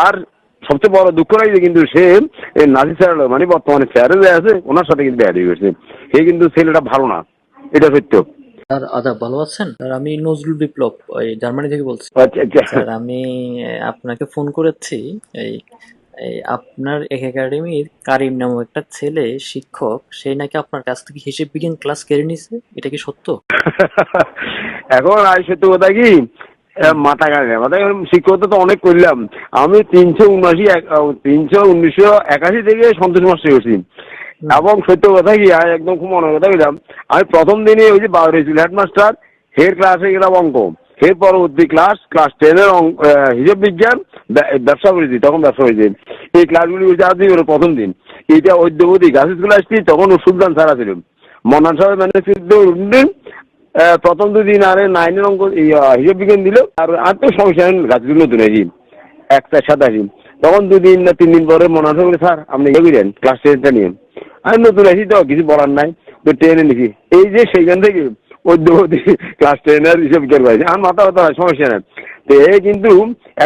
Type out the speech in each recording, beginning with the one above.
আর সবচেয়ে বড় দুঃখ লাগে কিন্তু সে নাজির স্যার মানে বর্তমানে স্যারে যে আছে ওনার সাথে কিন্তু ব্যাড হয়ে গেছে। সে কিন্তু ছেলেটা ভালো না, এটা সত্য। স্যার আদাব, ভালো আছেন? স্যার আমি নজরুল বিপ্লব, ওই জার্মানি থেকে বলছি। আচ্ছা আচ্ছা। স্যার আমি আপনাকে ফোন করেছি। এই এই আপনার এক একাডেমির কারিম নামক একটা ছেলে শিক্ষক, সে নাকি আপনার কাছ থেকে হিসেব বিজ্ঞান ক্লাস কেড়ে নিছে, এটা কি সত্য? এখন আর সত্য কথা কি, হুম। মাথা কাটে মাথা শিক্ষকতা তো অনেক করলাম। আমি 1981 থেকে সন্তোষ মাস্টার করছি। হুম। এবং সত্য কথা কি, আমি একদম খুব মনের কথা বললাম। আমি প্রথম দিনে ওই যে বাউরি ছিল হেডমাস্টার, হের ক্লাসে গেলাম অঙ্ক। এর পরবর্তী ক্লাস 10-এর হিসাব বিজ্ঞান, ব্যবসা করেছি, তখন ব্যবসা হয়েছে। এই ক্লাসগুলি হচ্ছে আজ দিন প্রথম দিন। এটা অদ্যবধি গাছ স্কুলে আসছি, তখন সুলতান সারা ছিল মন্নান সাহেব মানে প্রথম 2 দিন আরে 9-এর অঙ্ক হিসাব বিজ্ঞান দিল। আর তো সমস্যা নেই, গাছগুলো নতুন আসি 1-7 আসি। তখন 2 দিন না 3 দিন পরে মন্নান সাহেব বলে, স্যার আপনি ইয়ে করেন ক্লাস 10টা নিয়ে। আমি নতুন আসি তো কিছু বলার নাই, তো 10-এ লিখি। এই যে সেইখান থেকে অদ্যবধি ক্লাস 10-এর হিসাব বিজ্ঞান পাইছি। আমার মাথা ব্যথা হয়, সমস্যা নেই। তো এ কিন্তু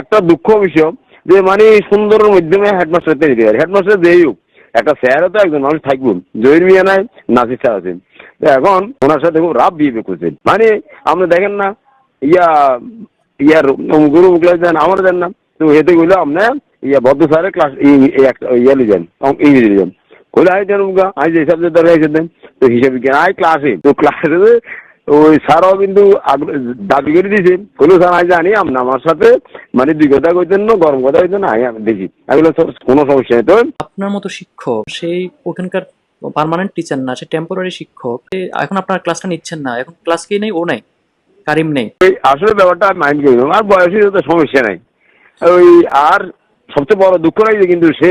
একটা দুঃখ বিষয় যে মানে সুন্দরের মাধ্যমে হেডমাস্টারতে নিতে পারে। হেডমাস্টার যেই হোক, একটা স্যারও তো একজন মানুষ থাকবো। জহির মিয়া নাই, নাসির স্যার আছেন। এখন ওনার সাথে খুব রাব বিহেভ করছেন। মানে আপনি দেখেন না, ইয়া ইয়ার গুরু ক্লাস দেন, আমার দেন না। তো এতে কইলো আপনার বদ্ধ স্যারের ক্লাস ইয়া লিখেন, ইংরেজি লিখেন। কইলে আই দেন উগা, আই যে সাবজেক্ট দরকার হিসেবে দেন। তো হিসাব বিজ্ঞান আই ক্লাসে, তো ক্লাসে ওই স্যারও কিন্তু দাবি করে দিয়েছে। কইলো স্যার আই জানি আপনি আমার সাথে মানে 2 কথা কইতেন না, গরম কথা কইতেন না, আমি দেখি। আমি বললাম কোনো সমস্যা নেই। তো আপনার মতো শিক্ষক, সেই ওখানকার পার্মানেন্ট টিচার না, সে টেম্পোরারি শিক্ষক, এখন আপনার ক্লাসটা নিচ্ছেন না, এখন ক্লাস কে নেই, ও নাই, কারিম নেই। আসলে ব্যাপারটা মাইন্ড করি না, আর বয়সের তো সমস্যা নাই। ওই আর সবচেয়ে বড় দুঃখ লাগে কিন্তু সে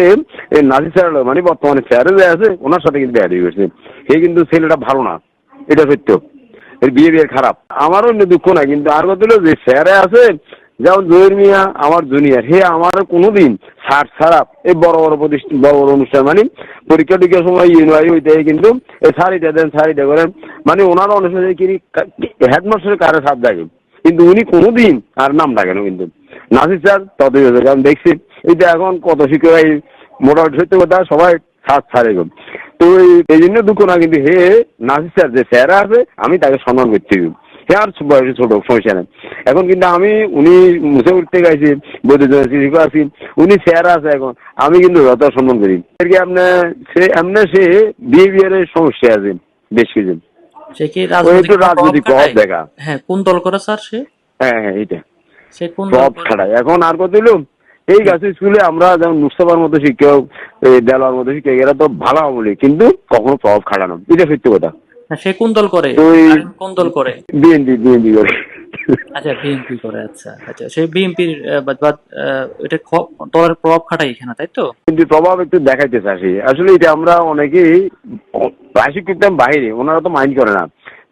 নাজির স্যার মানে বর্তমানে স্যারে যে আছে ওনার সাথে কিন্তু ব্যাড হয়ে গেছে। সে কিন্তু ছেলেটা ভালো না, এটা সত্য। এর বিহেভিয়ার খারাপ। আমারও অন্য দুঃখ নাই, কিন্তু আর কথা হলো যে স্যারে আছে, যেমন জহির মিয়া আমার জুনিয়র, হে আমার কোনোদিন ছাড় ছাড়া এই বড় বড় প্রতিষ্ঠান, বড় বড় অনুষ্ঠান মানে পরীক্ষা টরীক্ষার সময় ইউনিভার্সিটি হইতে কিন্তু এই শাড়িটা দেন শাড়িটা করেন। মানে ওনার অনুষ্ঠানে কি হেডমাস্টারের কারে সাথ থাকে, কিন্তু উনি কোনোদিন আর নাম ডাকেন কিন্তু। নাসির স্যার ততই হয়েছে, কারণ দেখছি এটা এখন কত শিক্ষকরাই মোটামুটি সত্য কথা সবাই সাথ ছাড়ে গেল। তো এই জন্য দুঃখ না, কিন্তু হে নাসির স্যার যে স্যার আছে আমি তাকে সম্মান করতে হবে। হ্যাঁ আর বয়সে ছোট, সমস্যা নেই। এখন কিন্তু আমি উনি মুছে উঠতে গেছি, বৈদ্য আছি, উনি স্যার আছে এখন, আমি কিন্তু যত সম্মান করি। আপনার সে বিহেভিয়ারের সমস্যা আছে বেশ কিছু। সে কি ওই রাজনৈতিক একটু কোনো প্রভাব রাজনৈতিক প্রভাব খাটায়? দেখা। হ্যাঁ, কোন দল করে স্যার সে? হ্যাঁ হ্যাঁ, এইটা সে কোন দল প্রভাব করে? খাটায়। এখন আর কত হলো, এই হুম। গাছের স্কুলে আমরা যেমন মুস্তফার মতো শিক্ষক, দেলোয়ার মতো শিক্ষক, এরা তো ভালো বলি, কিন্তু কখনো প্রভাব খাটানো, এটা সত্যি কথা। হ্যাঁ, সে কোন দল করে? তো এই কারিম কোন দল করে? বিএনপি বিএনপি করে। আচ্ছা, বিএনপি করে। আচ্ছা আচ্ছা, সে বিএনপির এটা দলের প্রভাব খাটায় এখানে, তাই তো? কিন্তু প্রভাব একটু দেখাইতে চাষি, আসলে এটা আমরা অনেকেই ভাষিক করতাম বাইরে, ওনারা তো মাইন্ড করে না।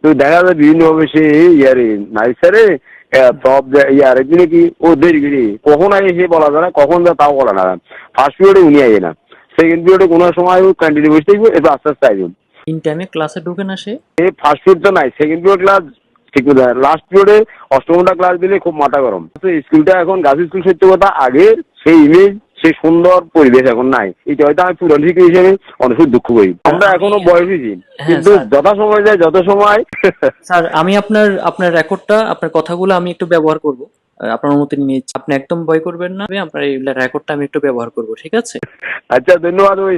তো দেখা যায় বিভিন্ন ভাবে সে ইয়ারে নাই স্যারে প্রভাব ইয়ার একদিনে কি ও দেরি করি কখন আগে সে বলা যায় না, কখন যা তাও বলা না। ফার্স্ট পিরিয়ডে উনি আগে না, সেকেন্ড পিরিয়ডে কোনো সময় কন্টিনিউ বসে থাকবে, এবার আস্তে আস্তে আসবে। তিন টাইমে ক্লাসে ঢুকে না সে? এই ফার্স্ট পিরিয়ড তো নাই, সেকেন্ড পিরিয়ড ক্লাস ঠিক মতো হয়। লাস্ট পিরিয়ডে অষ্টমটা ক্লাস দিলে খুব মাথা গরম। স্কুলটা এখন গাছ স্কুল সত্য কথা, আগে সেই ইমেজ সেই সুন্দর পরিবেশ এখন নাই। এটা হয়তো আমি পুরান শিক্ষক হিসেবে অনেক দুঃখ করি। আমরা আমি এখনো বয়সী, হ্যাঁ কিন্তু স্যার, যথা সময় যায় যত সময় স্যার আমি আপনার আপনার রেকর্ডটা, আপনার কথাগুলো আমি একটু ব্যবহার করব। আপনার অনুমতি নিয়ে আপনি একদম ভয় করবেন না, আপনার এই রেকর্ডটা আমি একটু ব্যবহার করব, ঠিক আছে? আচ্ছা ধন্যবাদ। ওই